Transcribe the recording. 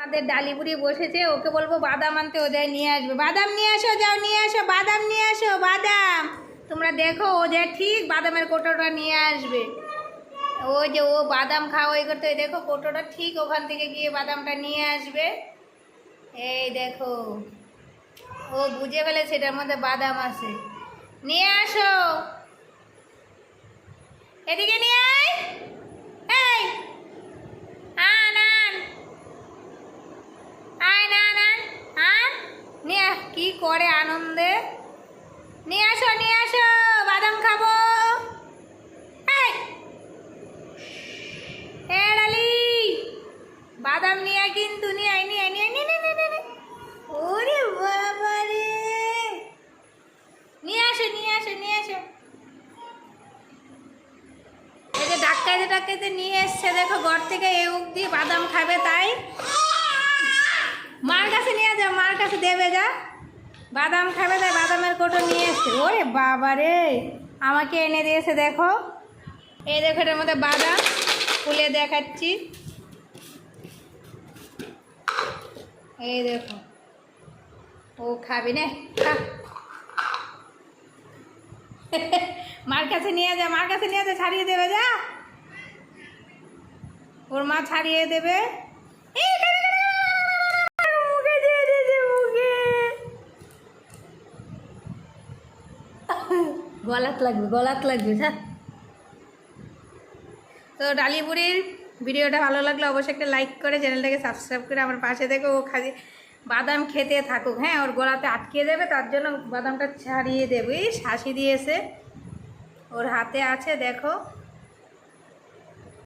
আমাদের ডালিপুরি বসেছে, ওকে বলবো বাদাম আনতে, ও যায় নিয়ে আসবে। বাদাম নিয়ে আসো, যাও নিয়ে আসো, বাদাম নিয়ে আসো, বাদাম। তোমরা দেখো, ও যায় ঠিক বাদামের কোটোটা নিয়ে আসবে। ওই যে ও বাদাম খাওয়া ওই করতে, দেখো কোটোটা ঠিক ওখান থেকে গিয়ে বাদামটা নিয়ে আসবে। এই দেখো, ও বুঝে ফেলে সেটার মধ্যে বাদাম আছে। নিয়ে আসো, এদিকে নিয়ে আয়। এই আন আন, আয় না আন আন, নিয়ে কি করে আনন্দে। নিয়ে আসো, নিয়ে আসো, বাদাম খাবো। এই এ ডালি, বাদাম নিয়ে আয় কিন্তু, নিয়ে আয়, নিয়ে আয়, নিয়ে আয়, নিয়ে নে, নে, নে, নে। ওরে বাবা রে, নিয়ে আসো, নিয়ে আসো, নিয়ে আসো। এই যে ডাক্তাইতে ডাক্তাইতে নিয়ে এসছে, দেখো ঘর থেকে এ অবধি বাদাম খাবে তাই। মার কাছে নিয়ে যাও, মার কাছে দেবে, যা বাদাম খাবে তাই বাদামের কোটো নিয়ে এসছে। ওরে বাবা রে, আমাকে এনে দিয়েছে দেখো। এই দেখো, এটার মধ্যে বাদাম খুলে দেখাচ্ছি। এই দেখো, ও খাবি না, খা। মার কাছে নিয়ে যা, মার কাছে নিয়ে যা, ছাড়িয়ে দেবে, যা ওর মা ছাড়িয়ে দেবে। মুখে দিয়ে দিয়েছে, মুখে গলাত লাগবে, গলাত লাগবে, যা। তো ডালিপুরির ভিডিওটা ভালো লাগলে অবশ্যই একটা লাইক করে চ্যানেলটাকে সাবস্ক্রাইব করে আমার পাশে থেকে ও খালি বাদাম খেতে থাকুক। হ্যাঁ, ওর গলাতে আটকে দেবে, তার জন্য বাদামটা ছাড়িয়ে দেবে। এই শাঁসি দিয়েছে, ওর হাতে আছে দেখো।